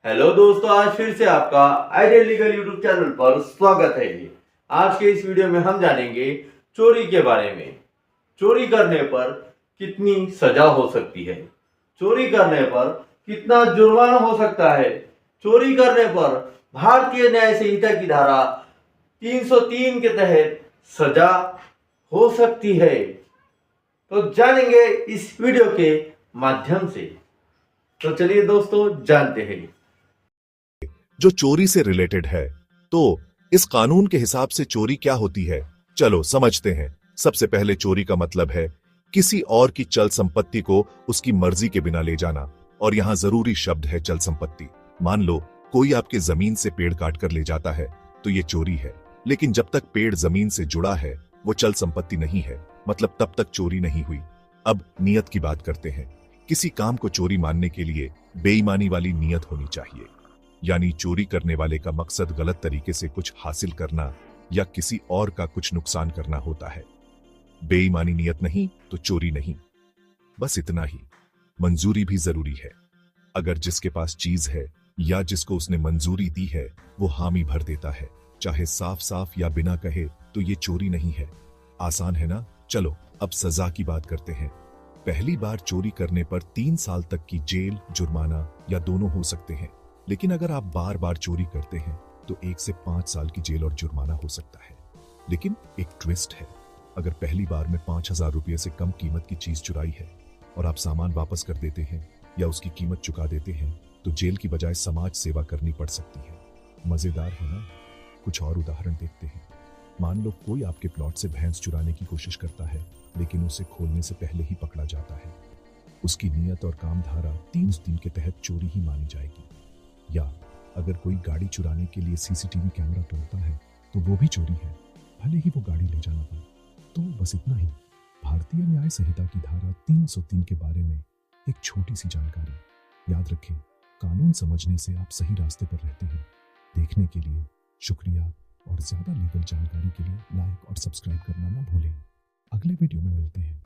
Hello दोस्तों, आज फिर से आपका आइडियल लीगल यूट्यूब चैनल पर स्वागत है। आज के इस वीडियो में हम जानेंगे चोरी के बारे में। चोरी करने पर कितनी सजा हो सकती है, चोरी करने पर कितना जुर्माना हो सकता है, चोरी करने पर भारतीय न्याय संहिता की धारा 303 के तहत सजा हो सकती है। तो जानेंगे इस वीडियो के माध्यम से। तो चलिए दोस्तों, जानते हैं जो चोरी से रिलेटेड है। तो इस कानून के हिसाब से चोरी क्या होती है, चलो समझते हैं। सबसे पहले चोरी का मतलब है किसी और की चल संपत्ति को उसकी मर्जी के बिना ले जाना, और यहां जरूरी शब्द है चल संपत्ति। मान लो कोई आपके जमीन से पेड़ काट कर ले जाता है तो ये चोरी है, लेकिन जब तक पेड़ जमीन से जुड़ा है वो चल संपत्ति नहीं है, मतलब तब तक चोरी नहीं हुई। अब नियत की बात करते हैं। किसी काम को चोरी मानने के लिए बेईमानी वाली नियत होनी चाहिए, यानी चोरी करने वाले का मकसद गलत तरीके से कुछ हासिल करना या किसी और का कुछ नुकसान करना होता है। बेईमानी नियत नहीं तो चोरी नहीं। बस इतना ही। मंजूरी भी जरूरी है। अगर जिसके पास चीज है या जिसको उसने मंजूरी दी है वो हामी भर देता है, चाहे साफ साफ या बिना कहे, तो ये चोरी नहीं है। आसान है ना। चलो अब सजा की बात करते हैं। पहली बार चोरी करने पर 3 साल तक की जेल, जुर्माना या दोनों हो सकते हैं। लेकिन अगर आप बार बार चोरी करते हैं तो 1 से 5 साल की जेल और जुर्माना हो सकता है। लेकिन एक ट्विस्ट है। अगर पहली बार में 5,000 रुपये से कम कीमत की चीज चुराई है और आप सामान वापस कर देते हैं या उसकी कीमत चुका देते हैं तो जेल की बजाय समाज सेवा करनी पड़ सकती है। मजेदार है ना। कुछ और उदाहरण देखते हैं। मान लो कोई आपके प्लॉट से भैंस चुराने की कोशिश करता है, लेकिन उसे खोलने से पहले ही पकड़ा जाता है। उसकी नियत और काम धारा 303 के तहत चोरी ही मानी जाएगी। या अगर कोई गाड़ी चुराने के लिए सीसीटीवी कैमरा तोड़ता है तो वो भी चोरी है, भले ही वो गाड़ी ले जाना पाए। तो बस इतना ही। भारतीय न्याय संहिता की धारा 303 के बारे में एक छोटी सी जानकारी। याद रखें, कानून समझने से आप सही रास्ते पर रहते हैं। देखने के लिए शुक्रिया, और ज्यादा लीगल जानकारी के लिए लाइक और सब्सक्राइब करना ना भूलें। अगले वीडियो में मिलते हैं।